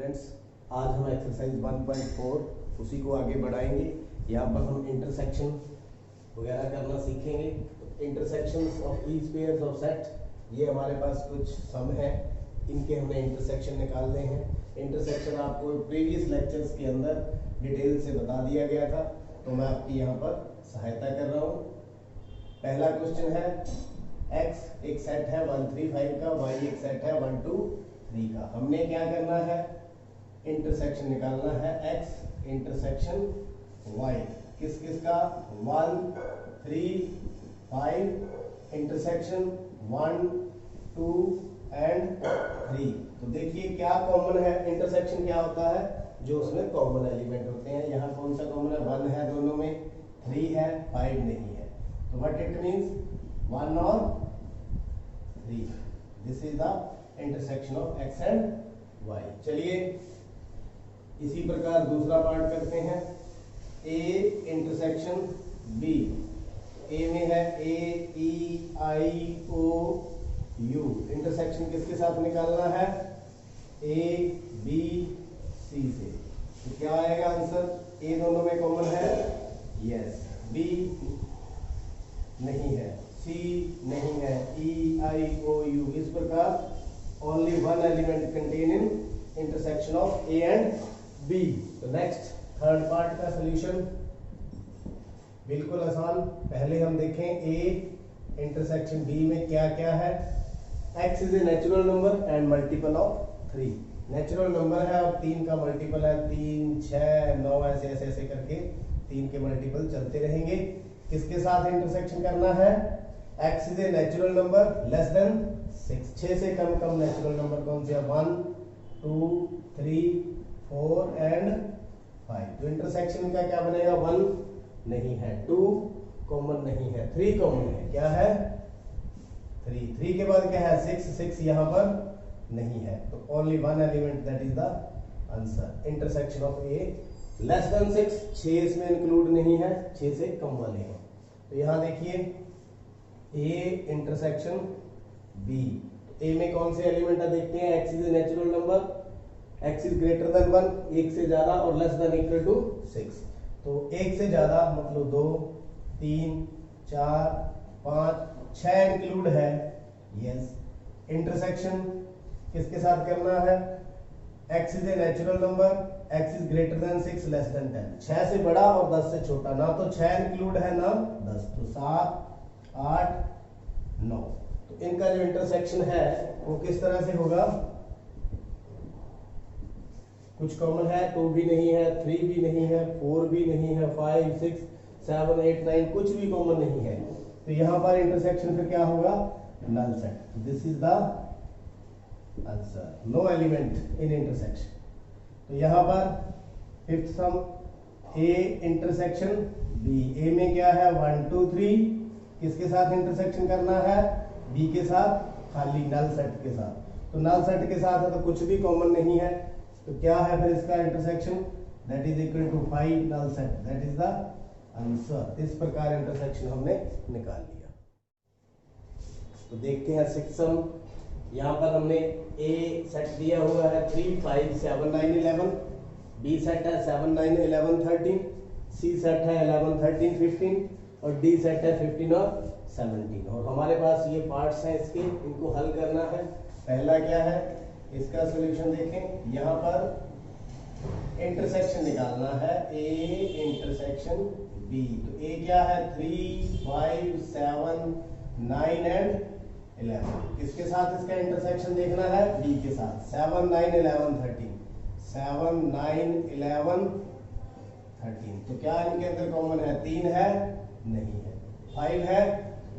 Students, आज हम exercise 1.4 उसी को आगे बढ़ाएंगे। यहाँ पर हम इंटरसेक्शन वगैरह करना सीखेंगे। Intersections of each pairs of set, ये हमारे पास कुछ सम है, इनके हमने इंटरसेक्शन निकालने हैं। इंटरसेक्शन आपको प्रीवियस लेक्चर्स के अंदर डिटेल से बता दिया गया था, तो मैं आपकी यहाँ पर सहायता कर रहा हूँ। पहला क्वेश्चन है, x एक सेट है 1 3 5 का, y एक सेट है 1 2 3 का। हमने क्या करना है, इंटरसेक्शन निकालना है x इंटरसेक्शन y। किस किस का, 1 3 5 इंटरसेक्शन 1 2 एंड 3। तो देखिए क्या कॉमन है, इंटरसेक्शन क्या होता है, जो उसमें कॉमन एलिमेंट होते हैं। यहाँ कौन सा कॉमन है, 1 है दोनों में, 3 है, 5 नहीं है। तो व्हाट इट मींस, 1 और 3। This is the intersection of x and y। चलिए इसी प्रकार दूसरा पार्ट करते हैं, a इंटरसेक्शन b। a में है a e i o u। Intersection किसके साथ निकालना है, a b c से। तो क्या आएगा आंसर, a दोनों में कॉमन है, यस, b नहीं है, C नहीं है, E I O U। इस प्रकार only one element contain in intersection of A and B। तो नेक्स्ट थर्ड पार्ट का सॉल्यूशन बिल्कुल आसान। पहले हम देखें A इंटरसेक्शन B में क्या क्या है। X is a natural number and multiple of 3। Natural number है और 3 का मल्टीपल है, 3 6 9 ऐसे ऐसे ऐसे करके 3 के मल्टीपल चलते रहेंगे। किसके साथ इंटरसेक्शन करना है, x is a natural number less than 6। 6 से कम कम नेचुरल नंबर कौन से, 1 2 3 4 एंड 5। तो इंटरसेक्शन का क्या बनेगा, 1 नहीं है, 2 कॉमन नहीं है, 3 कॉमन है, क्या है 3। 3 के बाद क्या है 6, 6 यहाँ पर नहीं है। तो only one element, that is the answer. Intersection of A less than 6, 6 इसमें इंक्लूड नहीं है, 6 से कम वाले हैं। तो यहाँ देखिए A इंटरसेक्शन B। A में कौन से एलिमेंट है देखते हैं, x is a natural number, x is greater than 1, 1 से ज्यादा, और लेस देन इक्वल टू 6। तो 1 से ज्यादा मतलब 2 3 4 5 6 इंक्लूड है, यस। इंटरसेक्शन किसके साथ करना है, x is a natural number, x is greater than 6 less than 10। 6 से बड़ा और 10 से छोटा, ना तो 6 इंक्लूड है ना 10। तो 7 8 9। तो इनका जो इंटरसेक्शन है वो किस तरह से होगा, कुछ कॉमन है, 2 भी नहीं है, 3 भी नहीं है, 4 भी नहीं है, 5 6 7 8 9 कुछ भी कॉमन नहीं है। तो यहाँ पर इंटरसेक्शन फिर क्या होगा, null set. This is the answer, no element in intersection. तो यहाँ पर fifth sum, A intersection B। A में क्या है 1 2 3, किसके साथ इंटरसेक्शन करना है, B के साथ, खाली नल सेट के साथ। तो नल सेट के साथ है तो कुछ भी कॉमन नहीं है, तो क्या है फिर इसका intersection, that is equal to 5 null set, that is the answer. इस प्रकार इंटरसेक्शन हमने निकाल लिया। तो देखते हैं सिक्स्थ सम। यहाँ पर हमने A सेट दिया हुआ है 3 5 7 9 11, B सेट है 7 9 11 13, C सेट है 11 13 15, और D सेट है 15 और 17। और हमारे पास ये पार्ट्स हैं इसके, इनको हल करना है। पहला क्या है, इसका सॉल्यूशन देखें। यहाँ पर इंटरसेक्शन निकालना है, A इंटरसेक्शन B। तो A क्या है 3 5 7 9 एंड 11। किसके साथ इसका इंटरसेक्शन देखना है, B के साथ। 7 9 11 13, 7 9 11 13। तो क्या इनके अंदर कॉमन है, 3 है नहीं है, 5 है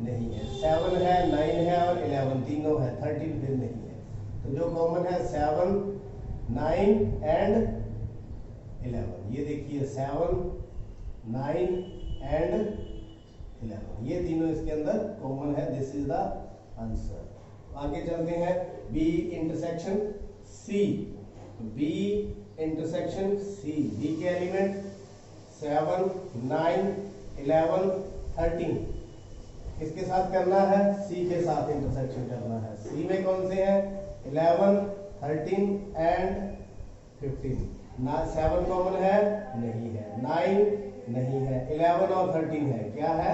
नहीं है, 7 है 9 है और 11 तीनों है, 13 फिर नहीं है। तो जो कॉमन है 7 9 एंड 11। ये देखिए 7 9 एंड 11, ये तीनों इसके अंदर कॉमन है। This is the answer. आगे चलते हैं, B intersection C। B intersection C, B के एलिमेंट 7 9 11 13, किसके साथ करना है, C के साथ इंटरसेक्शन करना है। C में कौन से हैं, 11 13 एंड 15 ना 7 कॉमन है नहीं है, 9 नहीं है, 11 और 13 है, क्या है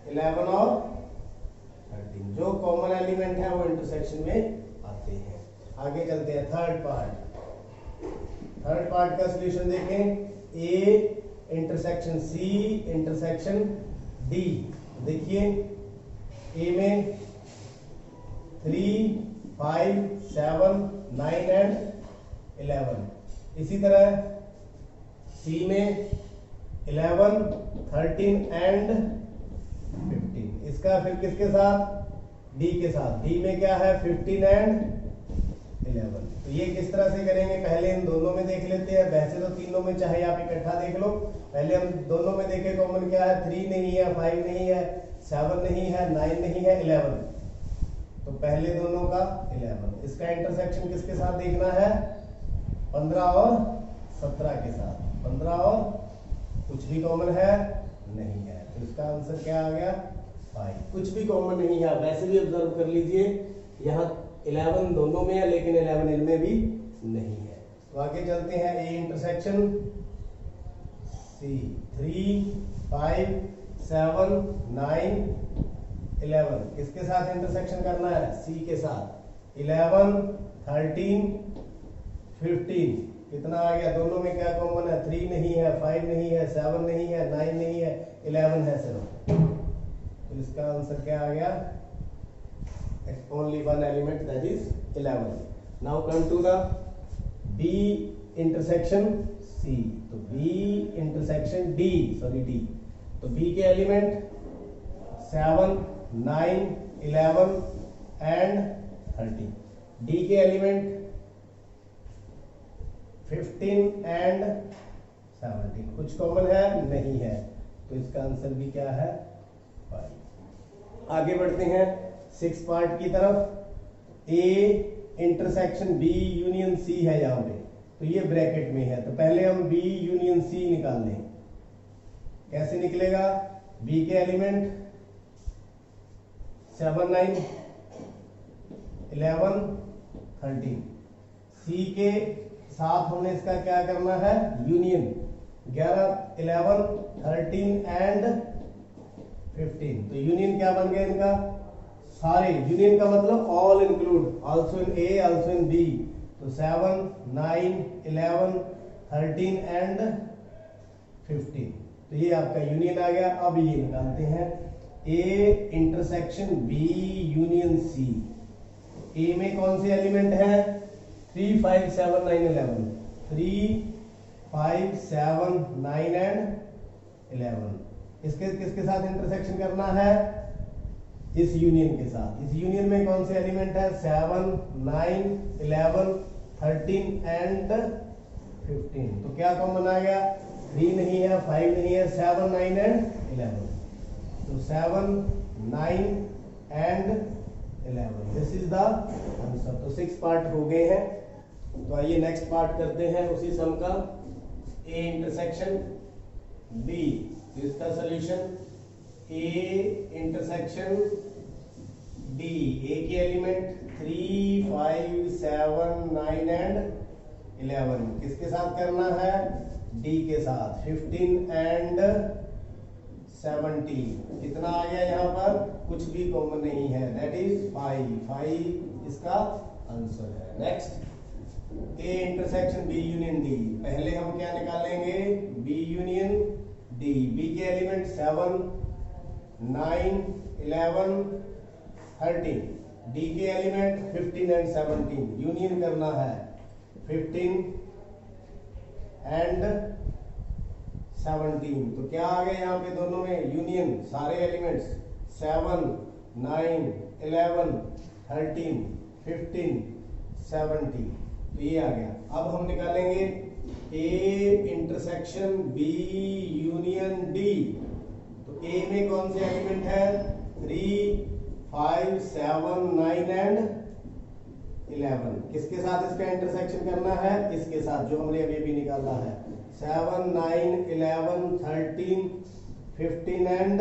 11 और 13, जो कॉमन एलिमेंट है वो इंटरसेक्शन में आते हैं। आगे चलते हैं थर्ड पार्ट का सॉल्यूशन देखें, A intersection C intersection D. देखिए ए में 3, 5, 7, 9 एंड 11, इसी तरह सी में 11, 13 एंड 15। इसका फिर किसके साथ डी के साथ, डी में क्या है 15 एंड 11। तो ये किस तरह से करेंगे, पहले इन दोनों में देख लेते हैं, वैसे तो तीनों में चाहे आप इकट्ठा देख लो, पहले हम दोनों में देखें कॉमन क्या है, 3 नहीं है, 5 नहीं है, 7 नहीं है, 9 नहीं है, 11। तो पहले दोनों का 11, इसका इंटरसेक्शन किसके साथ देखना है 15 और 17 के साथ, 15 और कुछ भी कॉमन है नहीं है, तो इसका आंसर क्या आ गया 5। कुछ भी कॉमन नहीं है, वैसे भी ऑब्जर्व कर लीजिए यहाँ 11 दोनों में है लेकिन 11 इनमें भी नहीं है। तो आगे चलते हैं, ए इंटरसेक्शन सी, 3, 5, 7, 9, 11 किसके साथ इंटरसेक्शन करना है सी के साथ, 11, 13, 15 कितना आ गया, दोनों में क्या कॉमन है, 3 नहीं है, 5 नहीं है, 7 नहीं है, 9 नहीं है, 11 है सिर्फ। तो इसका आंसर क्या आ गया, only one element, that is 11. Now come to the B intersection C. तो B intersection D, sorry D. तो B के एलिमेंट 7, 9, 11 and 13. D के एलिमेंट 15 and 17, कुछ कॉमन है नहीं है, तो इसका आंसर भी क्या है 5। आगे बढ़ते हैं 6 पार्ट की तरफ, A intersection B union C है यहाँ पे, तो ये ब्रैकेट में है, तो पहले हम बी यूनियन सी निकाल लें। कैसे निकलेगा, बी के एलिमेंट 7, 9, 11, 13, सी के साथ हमने इसका क्या करना है यूनियन, 11, 11, 13 एंड 15। तो यूनियन क्या बन गया इनका, सारे, यूनियन का मतलब all include, also in A also in B. तो 7, 9, 11, 13 एंड 15, तो ये आपका यूनियन आ गया। अब ये निकालते हैं, A intersection B union C. A में कौन से एलिमेंट है 3, 5, 7, 9, 11, 3, 5, 7, 9 एंड 11। इसके किसके साथ इंटरसेक्शन करना है, इस यूनियन के साथ। इस यूनियन में कौन से एलिमेंट है 7, 9, 11, 13 एंड 15। तो क्या कॉमन आ गया, 3 नहीं है, 5 नहीं है, 7, 9 एंड 11। तो 7, 9 and 11, this is the answer. तो 6 पार्ट हो गए हैं। तो आइए नेक्स्ट पार्ट करते हैं उसी सम का, ए इंटरसेक्शन बी। तो इसका solution, A intersection D, A के एलिमेंट 3, 5, 7, 9 एंड 11 किसके साथ करना है, डी के साथ, 15 एंड 17। कितना आ गया यहाँ पर, कुछ भी कॉमन नहीं है, दैट इज 5 इसका आंसर है। Next, A intersection B union D. पहले हम क्या निकालेंगे, बी यूनियन डी। बी के एलिमेंट 7, 9, 11, 13, डी के एलिमेंट 15 एंड 17। यूनियन करना है 15 एंड 17। तो क्या आ गया यहाँ पे दोनों में यूनियन, सारे एलिमेंट्स 7, 9, 11, 13, 15, 17। तो ये आ गया। अब हम निकालेंगे A intersection B union D. तो ए में कौन से एलिमेंट है 3, 5, 7, 9 एंड 11। किसके साथ इसका इंटरसेक्शन करना है, इसके साथ जो हमने अभी भी निकाला है, 7, 9, 11, 13, 15 एंड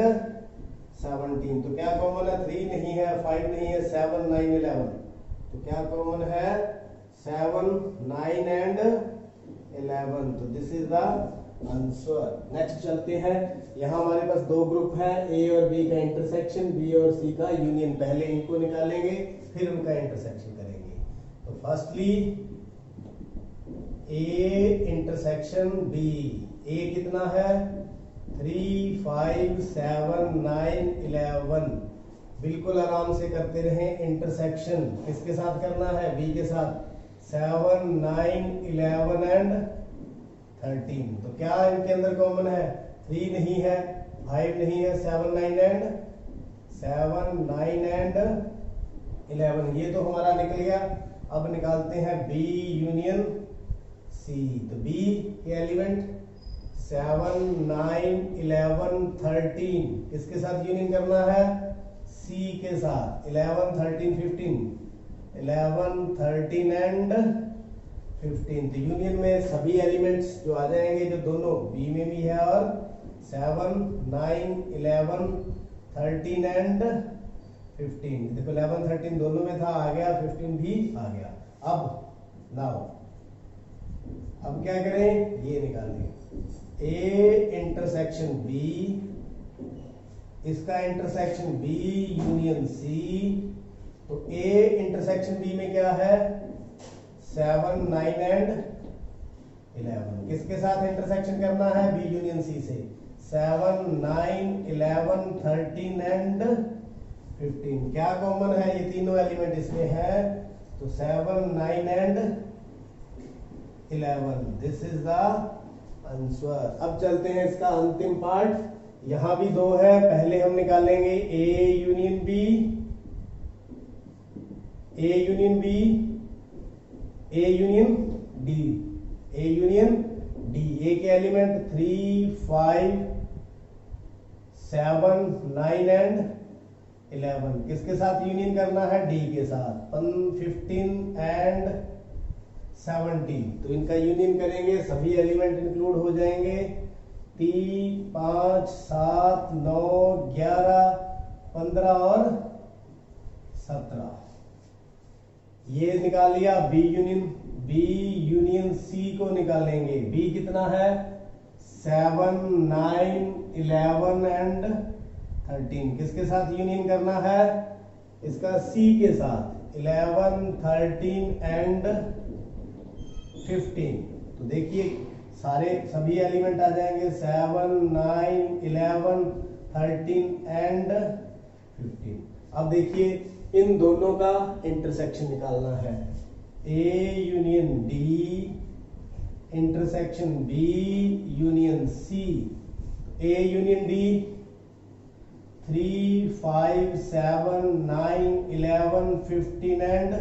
17। तो क्या कॉमन है, 3 नहीं है, 5 नहीं है, 7, 9, 11। तो क्या कॉमन है 7, 9 एंड 11। तो this is the answer. Next चलते हैं। यहाँ हमारे पास दो ग्रुप है, ए और बी का इंटरसेक्शन, बी और सी का यूनियन। पहले इनको निकालेंगे फिर उनका इंटरसेक्शन करेंगे। तो फर्स्टली ए इंटरसेक्शन बी। ए कितना है? 3, 5, 7, 9, 11। बिल्कुल आराम से करते रहें। इंटरसेक्शन किसके साथ करना है? बी के साथ। 7, 9, 11 एंड 13। तो क्या इनके अंदर कॉमन है? 3 नहीं है, 5 नहीं है, 7, 9 एंड 11। ये तो हमारा निकल गया। अब निकालते हैं बी यूनियन सी। तो बी के एलिमेंट 7, 9, 11, 13 किसके साथ यूनियन करना है? सी के साथ। 11, 13, 15। 11, 13 एंड 15। तो यूनियन में सभी एलिमेंट्स जो आ जाएंगे, जो दोनों बी में भी है और 7, 9, 11, 13 एंड 15। देखो 11, 13 दोनों में था, आ गया, 15 भी आ गया। अब नाउ अब क्या करें? ये निकालें। ए इंटरसेक्शन बी, इसका इंटरसेक्शन बी यूनियन सी। तो ए इंटरसेक्शन बी में क्या है? 7, 9 एंड 11। किसके साथ इंटरसेक्शन करना है? बी यूनियन सी से। 7, 9, 11, 13 एंड 15। क्या कॉमन है? ये तीनों एलिमेंट इसमें है। तो 7, 9 and 11। This is the answer. अब चलते हैं इसका अंतिम पार्ट। यहां भी दो है। पहले हम निकालेंगे A union B, A union B, A union D, A union D. A के एलिमेंट 3, 5, 7, 9 एंड 11। किसके साथ यूनियन करना है? डी के साथ। 15 एंड 17। तो इनका यूनियन करेंगे, सभी एलिमेंट इंक्लूड हो जाएंगे। 3, 5, 7, 9, 11, 15 और 17। ये निकाल लिया। बी यूनियन सी को निकालेंगे। बी कितना है? 7, 9, 11 एंड 13। किसके साथ यूनियन करना है? इसका सी के साथ। 11, 13 एंड 15। तो देखिए सभी एलिमेंट आ जाएंगे। 7, 9, 11, 13 एंड 15। अब देखिए इन दोनों का इंटरसेक्शन निकालना है। A union D intersection B union C. A union D 3, 5, 7, 9, 11, 15 and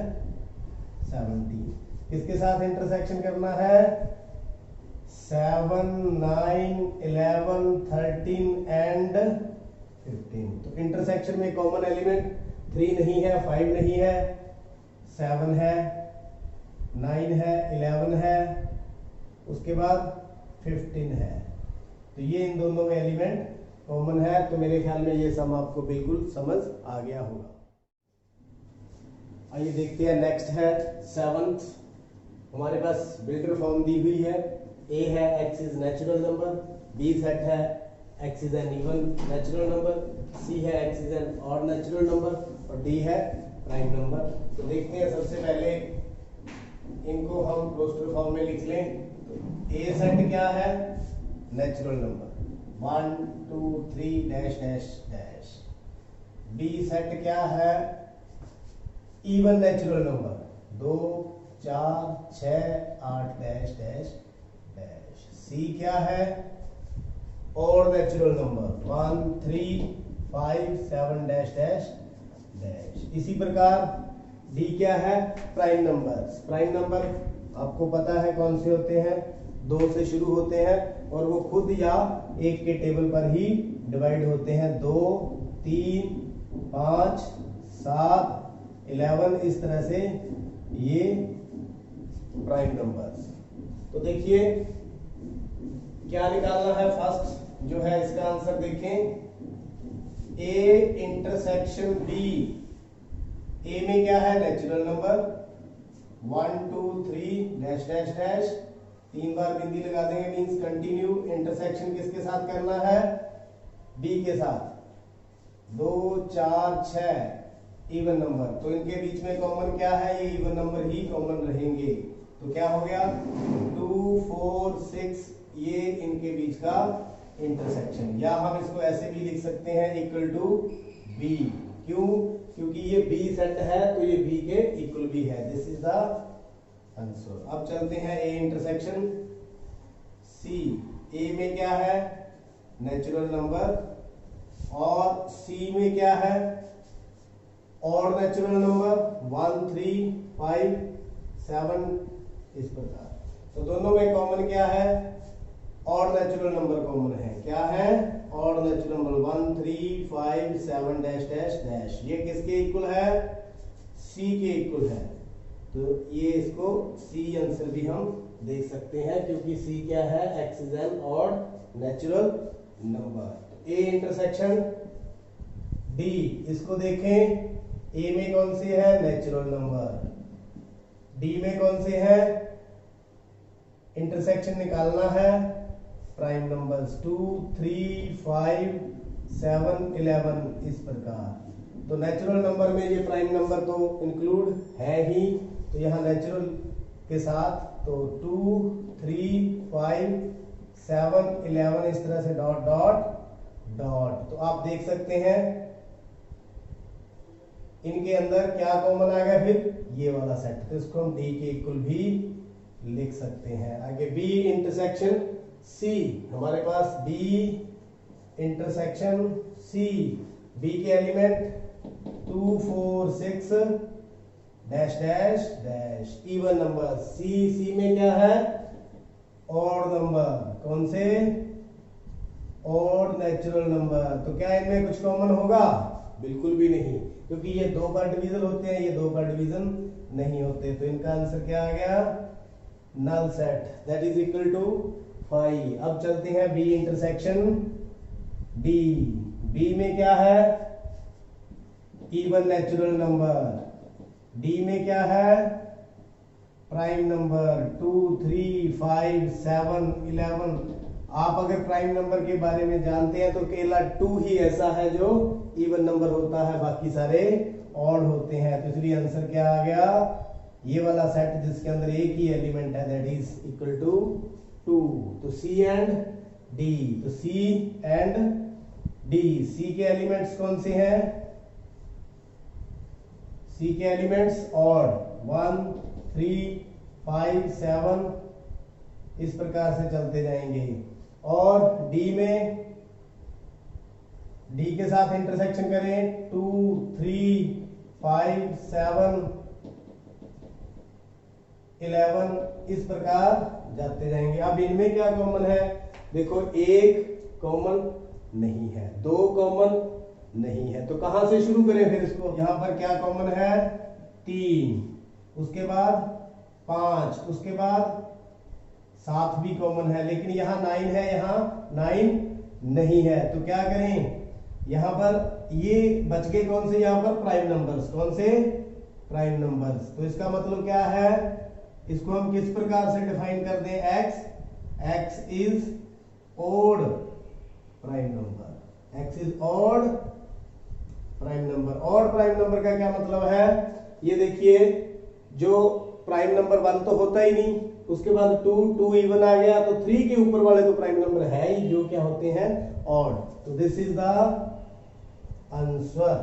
17। किसके साथ इंटरसेक्शन करना है? 7, 9, 11, 13 एंड 15। तो इंटरसेक्शन में कॉमन एलिमेंट 3 नहीं है, 5 नहीं है, 7 है, 9 है, 11 है, उसके बाद 15 है। तो ये इन दोनों में एलिमेंट कॉमन है। तो मेरे ख्याल में ये सम आपको बिल्कुल समझ आ गया होगा। आइए देखते हैं। नेक्स्ट है 7th। हमारे पास बिल्डर फॉर्म दी हुई है। ए है x is natural number, B set है x is an even natural number, C है x is an odd natural number और डी है प्राइम नंबर। तो देखते हैं, सबसे पहले इनको हम क्लोस्टर फॉर्म में लिख लें। तो ए सेट क्या है? Natural number 1, 2, 3 dash dash dash. B set क्या है? Even natural number 2, 4, 6, 8 dash dash dash. C क्या है? Odd natural number 1, 3, 5, 7 dash dash dash. इसी प्रकार डी क्या है? Prime number. प्राइम नंबर आपको पता है कौन से होते हैं? 2 से शुरू होते हैं और वो खुद या 1 के टेबल पर ही डिवाइड होते हैं। 2, 3, 5, 7, 11 इस तरह से ये प्राइम नंबर्स। तो देखिए क्या निकालना है। फर्स्ट जो है इसका आंसर देखें। A intersection B. ए में क्या है? Natural number, 1 2 3 dash dash dash, 3 बार बिंदी लगा देंगे, मींस कंटिन्यू। इंटरसेक्शन किसके साथ करना है? बी के साथ। 2 4 6 इवन नंबर, तो इनके बीच में कॉमन क्या है? ये इवन नंबर ही कॉमन रहेंगे। तो क्या हो गया? 2 4 6, ये इनके बीच का इंटरसेक्शन। या हम इसको ऐसे भी लिख सकते हैं इक्वल टू बी। क्यों? क्योंकि ये बी सेट है तो ये बी के इक्वल भी है। This is the answer. अब चलते हैं ए इंटरसेक्शन सी। ए में क्या है? नेचुरल नंबर, और सी में क्या है? और नेचुरल नंबर 1 3 5 7, इस प्रकार। तो दोनों में कॉमन क्या है? और नेचुरल नंबर कॉमन है। क्या है? और natural number 1 3 5 7 dash dash dash. ये किसके इक्वल है? सी के इक्वल है। तो ये इसको सी आंसर भी हम देख सकते हैं, क्योंकि सी क्या है? एक्स इज एन और नेचुरल नंबर। ए इंटरसेक्शन डी, इसको देखें। ए में कौन से है? Natural number. डी में कौन से है? इंटरसेक्शन निकालना है प्राइम नंबर्स 2 3 5 7 11, इस प्रकार। तो नेचुरल नंबर में ये प्राइम नंबर तो इंक्लूड है ही, तो यहाँ नेचुरल के साथ तो 2 3 5 7 11 इस तरह से डॉट डॉट डॉट। तो आप देख सकते हैं इनके अंदर क्या कॉमन आ गया? फिर ये वाला सेट, तो इसको हम डी के इक्वल भी लिख सकते हैं। आगे बी इंटरसेक्शन सी, हमारे पास बी इंटरसेक्शन सी। बी के element 2 4 6 dash dash dash, even number. C में क्या है? Odd number. कौन से? Odd natural number. तो क्या इनमें कुछ कॉमन होगा? बिल्कुल भी नहीं, क्योंकि ये 2 बार डिवीजन होते हैं, ये 2 बार डिवीजन नहीं होते। तो इनका आंसर क्या आ गया? Null set, that is equal to 5। अब चलते हैं बी इंटरसेक्शन डी। बी में क्या है? Even natural number. डी में क्या है? Prime number 2 3 5 7 11। आप अगर प्राइम नंबर के बारे में जानते हैं तो केवल 2 ही ऐसा है जो इवन नंबर होता है, बाकी सारे ऑड होते हैं। तो इसलिए आंसर क्या आ गया? ये वाला सेट जिसके अंदर एक ही एलिमेंट है, दैट इज इक्वल टू 2। तो सी एंड डी, तो सी एंड डी। सी के एलिमेंट्स कौन से हैं? सी के एलिमेंट्स ऑड 1 3 5 7, इस प्रकार से चलते जाएंगे। और डी में, डी के साथ इंटरसेक्शन करें 2 3 5 7 11, इस प्रकार जाते जाएंगे। अब इनमें क्या कॉमन है? देखो, एक कॉमन नहीं है, 2 कॉमन नहीं है। तो कहां से शुरू करें फिर इसको? यहां पर क्या कॉमन है? 3, उसके बाद 5, उसके बाद 7 भी कॉमन है, लेकिन यहाँ 9 है, यहाँ 9 नहीं है। तो क्या करें? यहाँ पर ये बच गए कौन से? यहाँ पर प्राइम नंबर्स। कौन से? Prime numbers. तो इसका मतलब क्या है? इसको हम किस प्रकार से डिफाइन कर दें? x is odd prime number. x is odd prime number. Odd prime number का क्या मतलब है? ये देखिए, जो प्राइम नंबर 1 तो होता ही नहीं, उसके बाद 2 इवन आ गया, तो 3 के ऊपर वाले तो प्राइम नंबर है ही, जो क्या होते हैं? ऑड। तो दिस इज द आंसर।